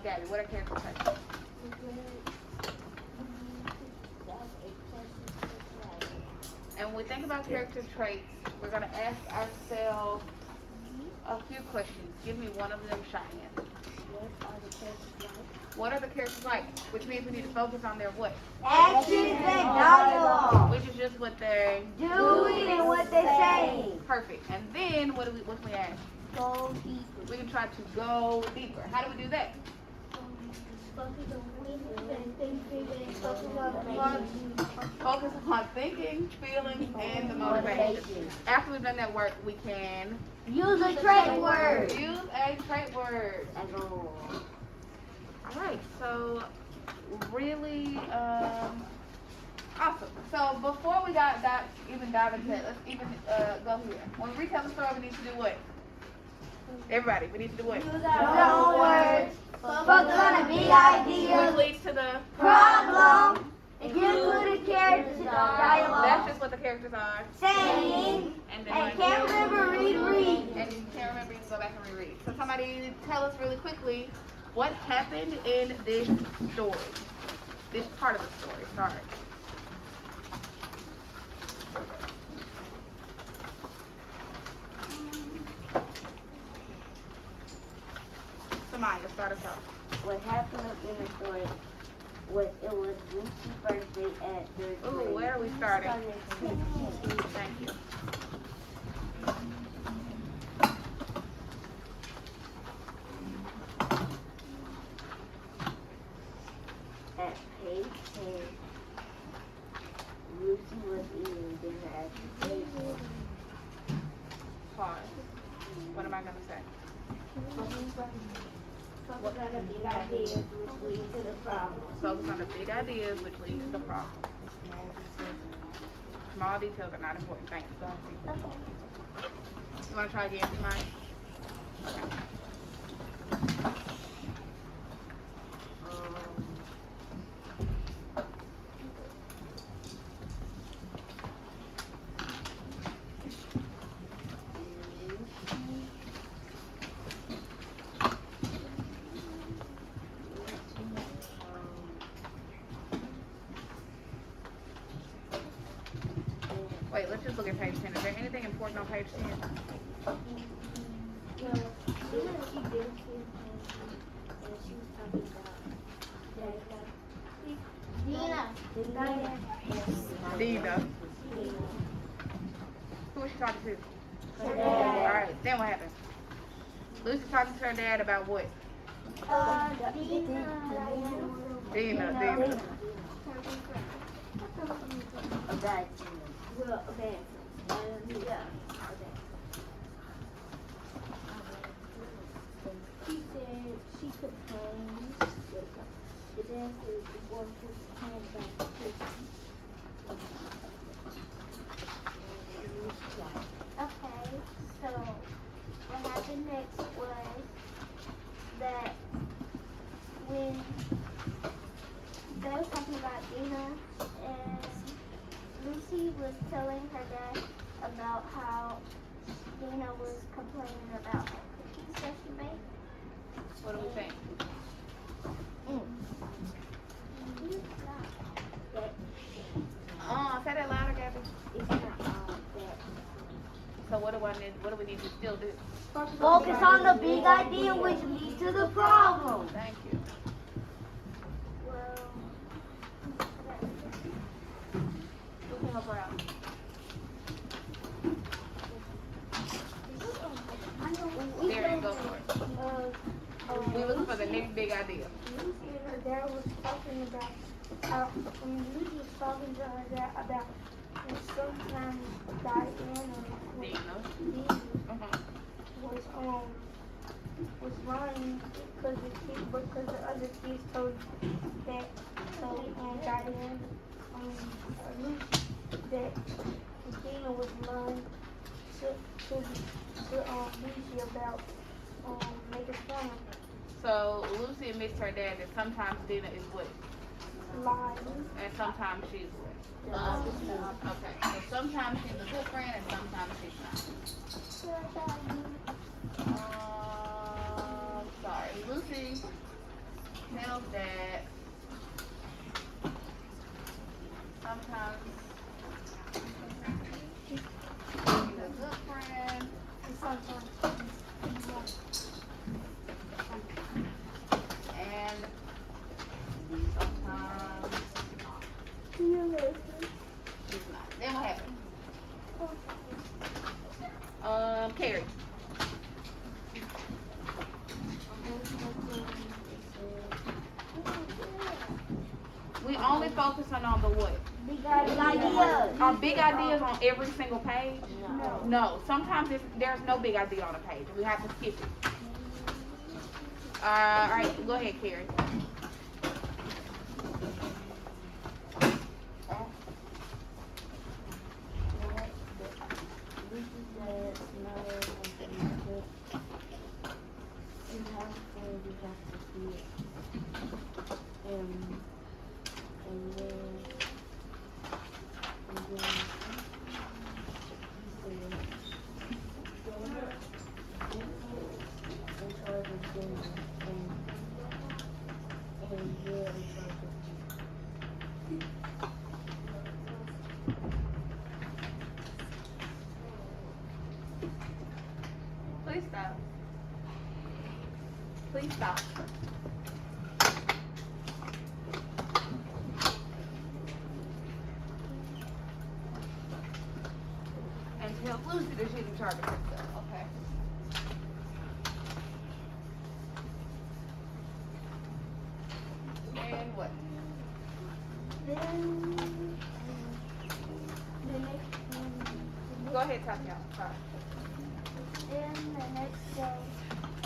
Gabby, what are character traits? And when we think about character traits, we're going to ask ourselves a few questions. Give me one of them, Cheyenne. What are the characters like? Which means we need to focus on their what? Actions and dialogue. Which is just what they're Doing and what they're saying. Perfect. And then what can we ask? Go deeper. We can try to go deeper. How do we do that? Focus on thinking, feeling, and the motivation. After we've done that work, we can Use a trait word. use a trait word. All right, so really awesome. So before we even dive into it, let's even go here. When we retell the story, we need to do what? Everybody, we need to do what? Use our own words. Focus on a big idea. Which leads to the Problem. Include the characters in our That's dialogue. just what the characters are. Saying. And then And can't remember, read. And if you can't remember, you can go back and reread. So somebody tell us really quickly what happened in this story. This part of the story, sorry. Samaya, start us off. What happened in the story was it was Lucy's birthday at third grade. Ooh, where are we starting? Thank you. At page 10, Lucy was eating dinner at the table. Pause. What am I going to say? Focus on the big ideas which lead to the problem. Focus on the big ideas which lead to the problem. Small details are not important. Thank you. Go ahead. You want to try again, Samaya? Wait, let's just look at page 10. Is there anything important on page 10? Dina. Who was she talking to? Alright, then what happened? Lucy talking to her dad about what? Dina. About She said she complained. The dad said the boy put his hand back to prison. Okay, so what happened next was that when they were talking about Dina and Lucy was telling her dad about how Dina was complaining about her cookies that she made. What do we think? Say that louder, Gabby. It's not that. So what do we need to still do? Focus on the big idea which leads to the problem. Thank you. Well, Who can help her out? There, go for it. We're looking for the next big idea. Lucy and her dad was talking about how Lucy was talking to her dad about sometimes Diana Dina. was lying because the other kids told that Diana Lucy that Dina was lying to Lucy about making fun So Lucy admits to her dad that sometimes Dina is what? of lying. And sometimes she's what? Okay. So sometimes she's a good friend and sometimes she's not. sorry. Lucy tells that sometimes she's a good friend and sometimes she's not. Then what happened? Carrie. We only focusing on the what? Big ideas. Are big ideas on every single page? No. No. Sometimes there's no big idea on a page. We have to skip it. All right, go ahead, Carrie. Please stop. Please stop. And tell Lucy that she's in charge of herself, okay? And what? Then the next Go ahead, Tatiana. Sorry. then the next day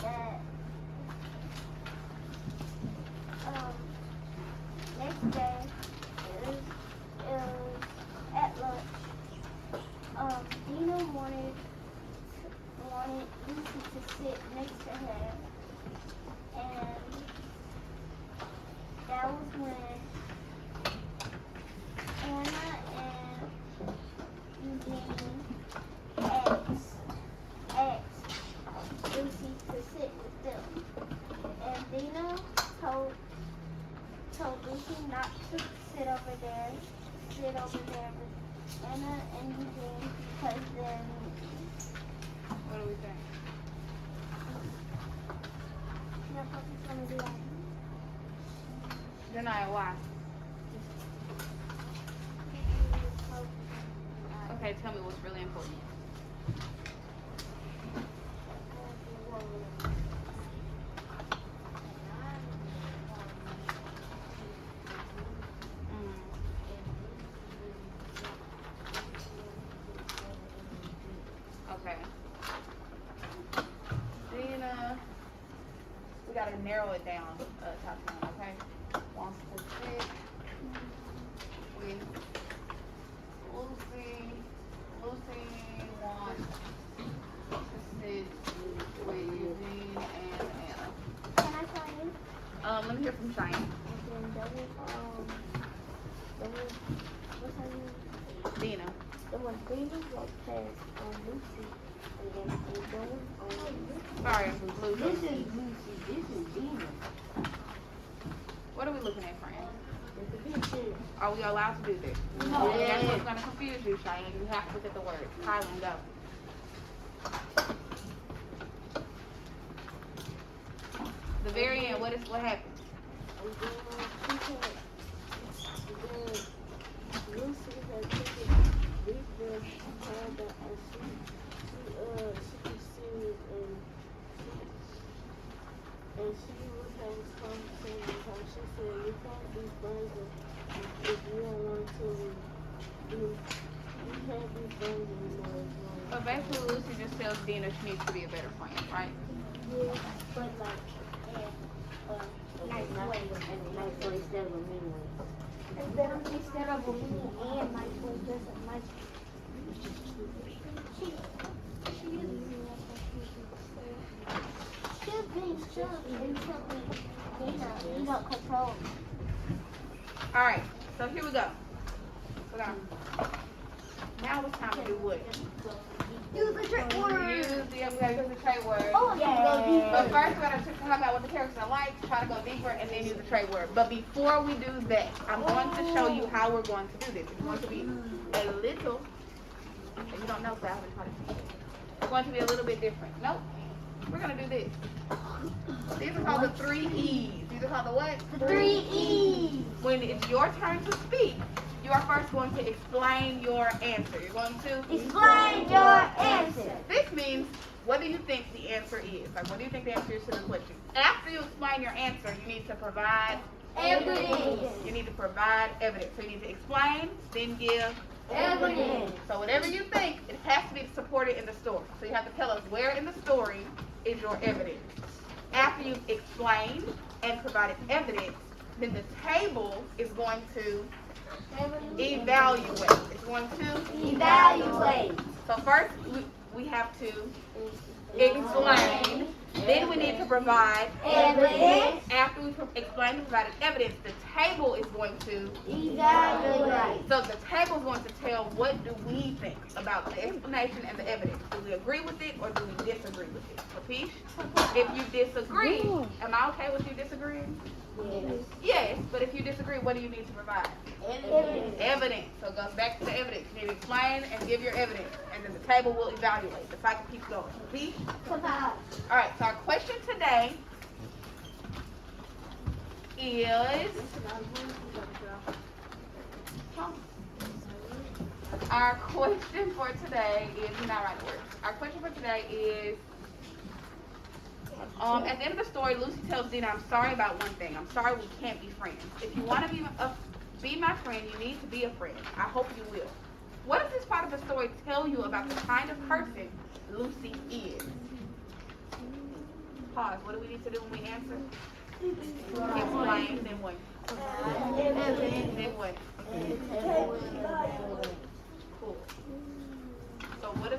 that next day is at lunch. Dina wanted Lucy to sit next to her, and that was when Anna and Eugene asked Lucy to sit with them, and Dina told Lucy not to sit over there with Anna and Eugene, because then What do we think? your papa's gonna be like, Janaya, why? Okay, tell me what's really important. Okay. Dina, we gotta narrow it down, Tatiana, okay? Wants to sit with Lucy. Lucy wants to sit with Eugene and Anna. can I tell you? Let me hear from Cheyenne. And then what's her name? Dina. The one Dina walked past on Lucy, and then going on Sorry, Lucy. This is Lucy. This is Dina. What are we looking at, friend? It's a picture. Are we allowed to do this? No. That's what's gonna confuse you, Cheyenne. You have to look at the words. Kylan, go. The very end, what happened? and then Lucy had taken big breath, had that, and she could see it, and she was having this conversation with her. She said, "You can't be friends if you don't want to. You can't be friends anymore." But basically, Lucy just tells Dina she needs to be a better friend, right? Yeah, but like, Nice way. And a nice way instead of a mean way. instead of a mean and nice way, just a nice. She's being shook until Dina, control. All right. So here we go. Hold on. Now it's time to do what? Use the trick word. Use the trade word. Oh, yeah. But first, we're going to talk about what the characters are like, try to go deeper, and then use the trade word. But before we do that, I'm going to show you how we're going to do this. It's going to be a little, if you don't know, so I haven't taught it. It's going to be a little bit different. Nope. We're going to do this. These are called the 3 E's. These are called the what? The 3 E's. When it's your turn to speak, you are first going to explain your answer. You're going to Explain your answer. This means, what do you think the answer is? Like, what do you think the answer is to the question? After you explain your answer, you need to provide Evidence. You need to provide evidence. So you need to explain, then give Evidence. So whatever you think, it has to be supported in the story. So you have to tell us where in the story is your evidence. After you've explained and provided evidence, then the table is going to evaluate. It's going to Evaluate. So first, we have to explain. Then we need to provide Evidence. After we explain and provided evidence, the table is going to Evaluate. So the table is going to tell what do we think about the explanation and the evidence. Do we agree with it or do we disagree with it? Capiche? If you disagree, am I okay with you disagreeing? Yes. Yes, but if you disagree, what do you need to provide? Evidence. So it goes back to the evidence. You need to explain and give your evidence, and then the table will evaluate. The cycle keeps going. Capiche? All right, so our question today is, our question for today is, you're not writing words. Our question for today is, at the end of the story, Lucy tells Dina, I'm sorry about one thing. I'm sorry we can't be friends. If you want to be my friend, you need to be a friend. I hope you will. What does this part of the story tell you about the kind of person Lucy is? Pause. What do we need to do when we answer? Explain, then what? Then what? Cool. So what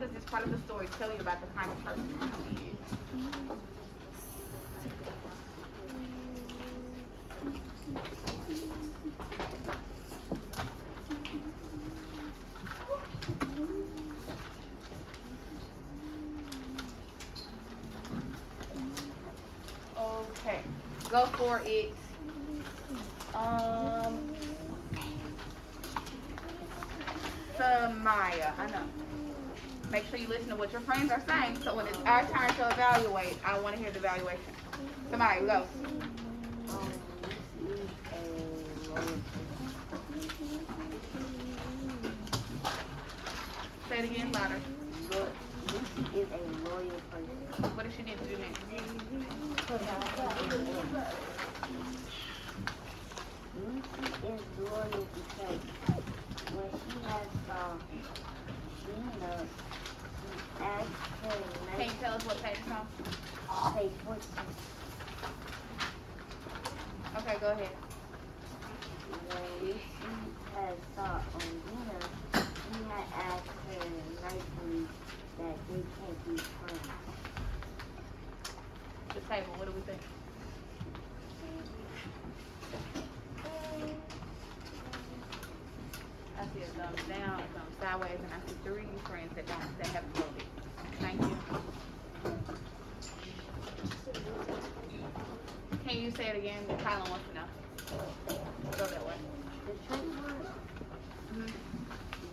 does this part of the story tell you about the kind of person Lucy is? Okay, go for it. Samaya, I know. Make sure you listen to what your friends are saying, so when it's our turn to evaluate, I want to hear the evaluation. Samaya, go. Say it again, louder. Lucy is a loyal person. What does she need to do next? Lucy is loyal because when she has Dina, she asked her Can you tell us what page it's on? page 14. Okay, go ahead. When Lucy had saw Dina, she had asked her nicely that they can't be friends. The table, what do we think? I see a thumbs down, a thumbs sideways, and I see 3 friends that haven't voted. Thank you. Can you say it again? Kylan wants to know. Go that way. The trade word,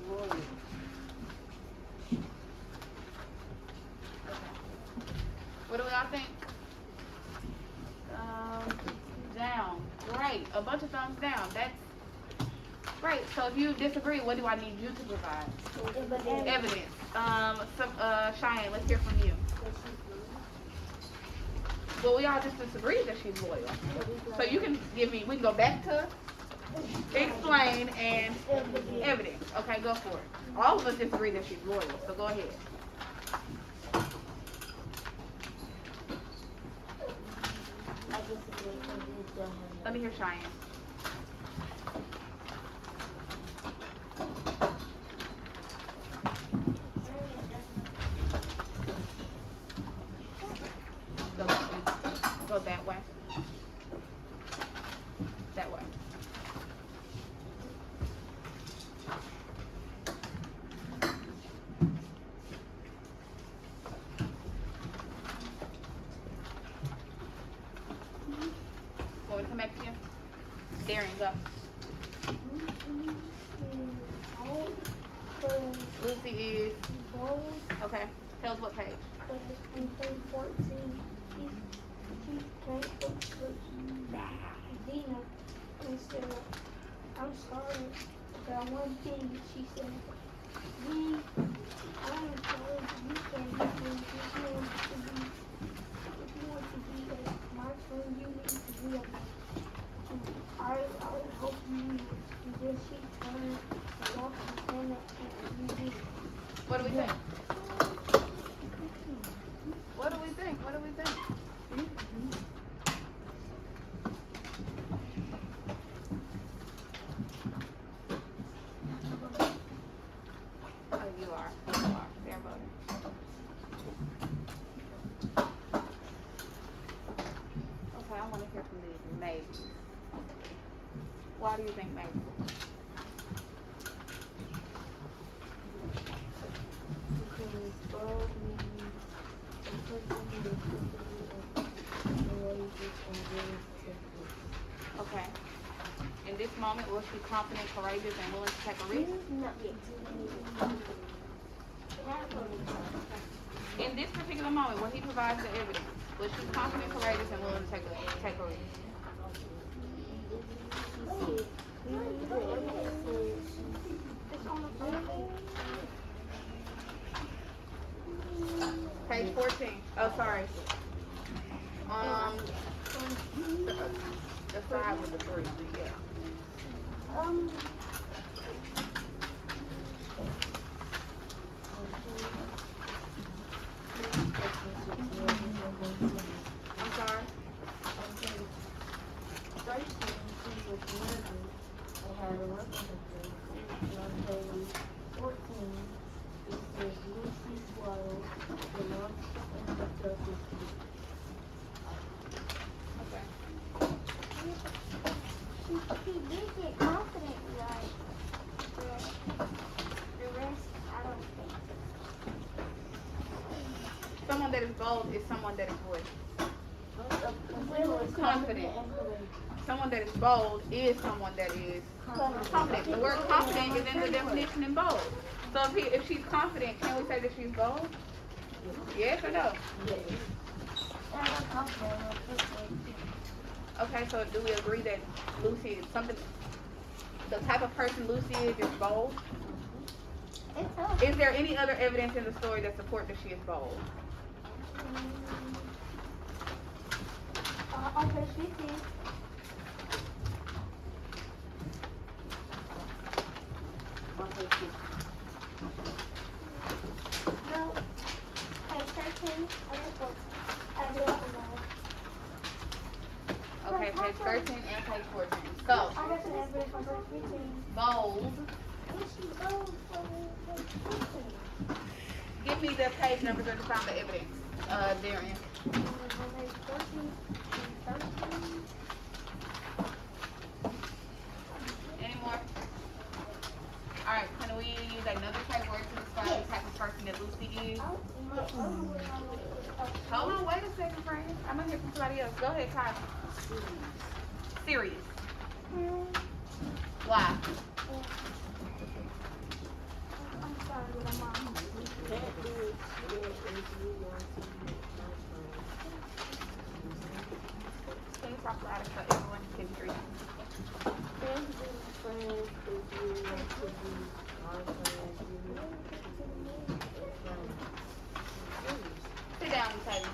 loyal. Okay. What do we all think? Down. Great. A bunch of thumbs down. That's great. So if you disagree, what do I need you to provide? Evidence. Cheyenne, let's hear from you. Well, we all just disagree that she's loyal. So you can give me, we can go back to explain and evidence. Okay, go for it. All of us disagree that she's loyal, so go ahead. Let me hear Cheyenne. Go that way. That way. Lucy is, bold, okay, tell us what page. in page 14, she came up with Dina and said, I'm sorry about one thing. She said, we, I am sorry, you can be if you want to be my friend, you need to be a I hope you will. And then she turned and walked in and you did. What do we think? What do we think? What do we think? Oh, you are. You are. They're voting. Okay, I want to hear from these maybes. Why do you think maybe? Okay. In this moment, was she confident, courageous, and willing to take a risk? Not yet. In this particular moment, when he provides the evidence, was she confident, courageous, and willing to take a risk? Page 14. Oh, sorry. The side with the 3. Yeah. I'm sorry. Okay. He did get confident, right? The rest, I don't think. Someone that is bold is someone that is what? Confident. Someone that is bold is someone that is confident. The word confident is in the definition in bold. So if she's confident, can we say that she's bold? Yes or no? Okay, so do we agree that Lucy is something, the type of person Lucy is bold? It's up. Is there any other evidence in the story that supports that she is bold? On page 15. No. Page 13. I don't know. Okay, page 13 and page 14. So, I got the evidence on page 15. bold. Give me the page numbers or to find the evidence, Darian. Page 14 and 13. Any more? Alright, can we use another type word to describe the type of person that Lucy is? Hold on, wait a second, friend. I'm gonna hear from somebody else. Go ahead, Kyle. Serious. Why? I'm sorry, but I'm on. Can you talk louder so everyone can hear you? Sit down, Taylor.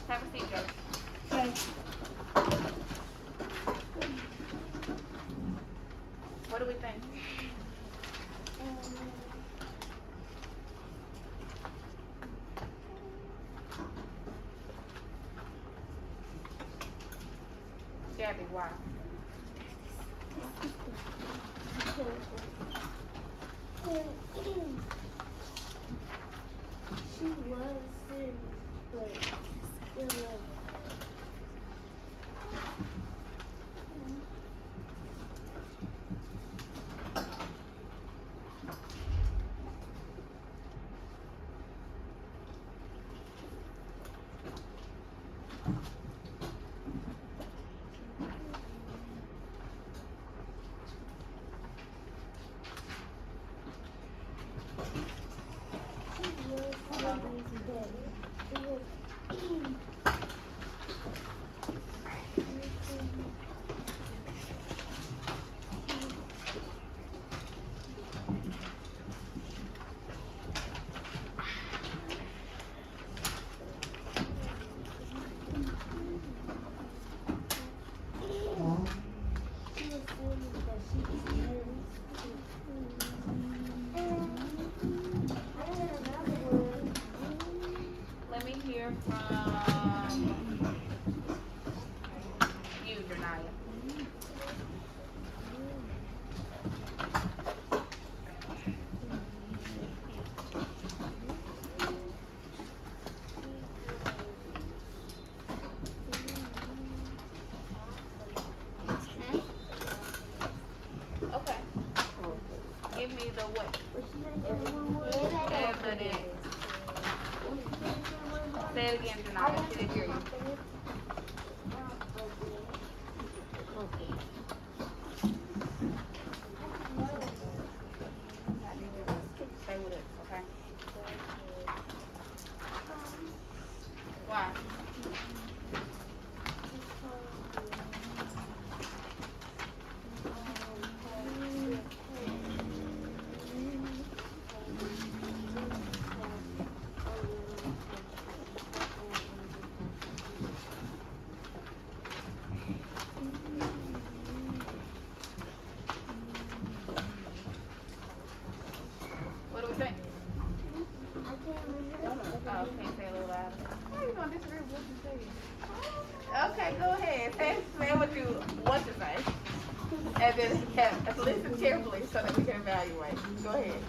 Have a seat, Joe. What do we think? Gabby, why? She was serious, but still like. Let me hear from you, Janaya. Okay. Give me the what? Evidence. Say it again, Janaya. She didn't hear you. Stay with it, okay? Why? What do we think? Oh, can you say a little louder? How are you gonna disagree with what you say? Okay, go ahead. Say what you want to say. And then listen carefully so that we can evaluate. Go ahead.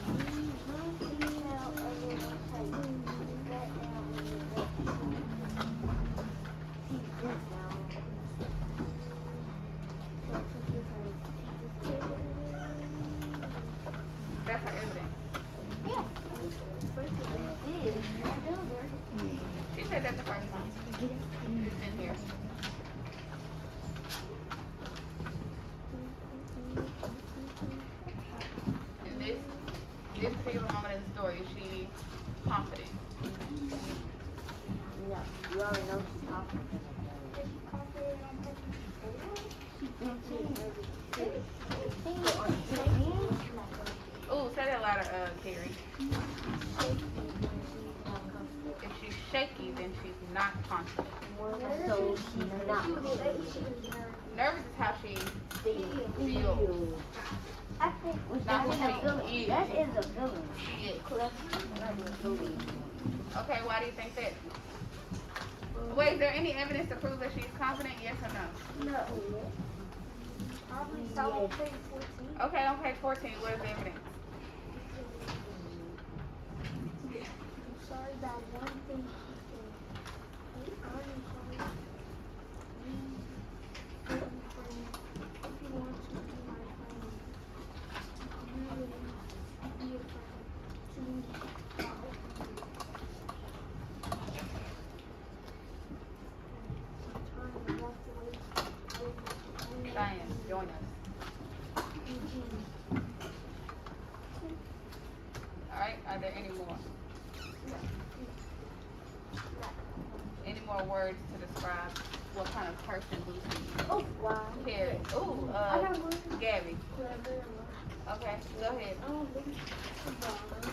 That's her evidence. She said that the first time. In here. And this particular moment in the story, is she confident? No, you already know she's confident. Ooh, say that louder, Carrie. If she's shaky, then she's not confident. So she's not Nervous is how she feels. I think Not That is a what she feeling. is. That is a feeling. Yeah. Okay, why do you think that? Wait, is there any evidence to prove that she's confident? Yes or no? no. Probably solid page 14. Okay, on page 14, what is the evidence? I'm sorry about one thing she said. I'm sorry. Be my friend. If you want to be my friend, you will be a friend to me. Sometimes I walk away. Diane, join us. Alright, are there any more? Any more words to describe what kind of person Lucy is? Oh, wow. Carrie. Ooh, I got one. Gabby. Clever. Okay, go ahead. Oh, Obama.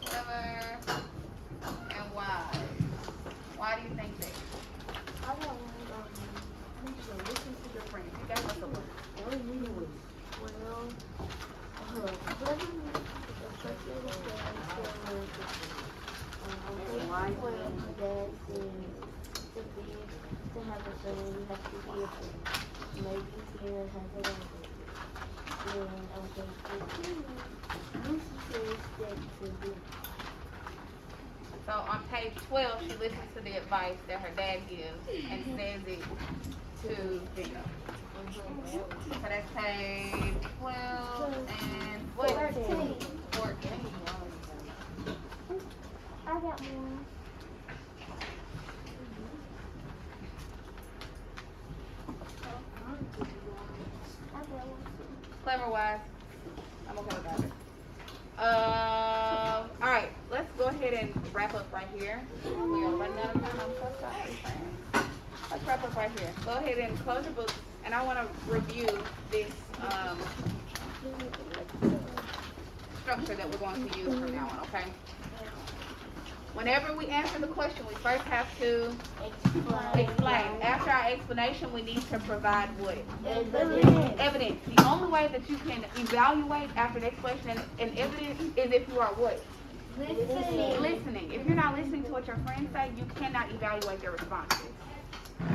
Clever and wise. Why do you think that? I got one. I need to listen to Your friend. You guys look alike. well, clever means a person who Wise man, that thing, to have a friend, you have to be a friend. Maybe here has a language. And on page 15, Lucy says that to be. So on page 12, she listens to the advice that her dad gives and says it to Gina. So that's page 12 and what? 13. 14. I got one. I got one. Clever, wise. I'm okay with that. Alright, let's go ahead and wrap up right here. We are running out of time. I'm so sorry, friends. Let's wrap up right here. Go ahead and close your book, and I want to review this structure that we're going to use from now on, okay? Whenever we answer the question, we first have to explain. After our explanation, we need to provide what? Evidence. Evidence. The only way that you can evaluate after the explanation and evidence is if you are what? Listening. If you're not listening to what your friends say, you cannot evaluate their responses.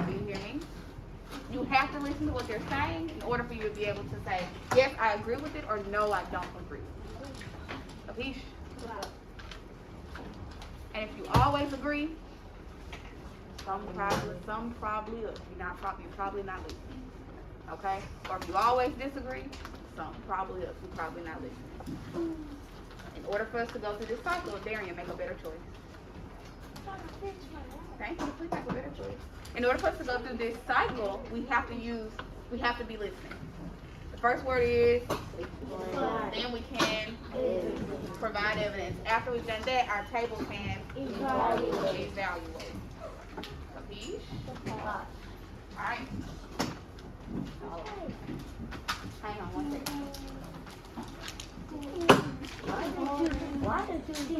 Do you hear me? You have to listen to what they're saying in order for you to be able to say, yes, I agree with it, or no, I don't agree with it. Capiche? And if you always agree, some probably you're probably not listening. Okay? Or if you always disagree, some probably you're probably not listening. In order for us to go through this cycle, Darian, make a better choice. Thank you. Please make a better choice. In order for us to go through this cycle, we have to be listening. The first word is, then we can provide evidence. After we've done that, our table can evaluate. Capiche? Alright. Hang on one second. Why did you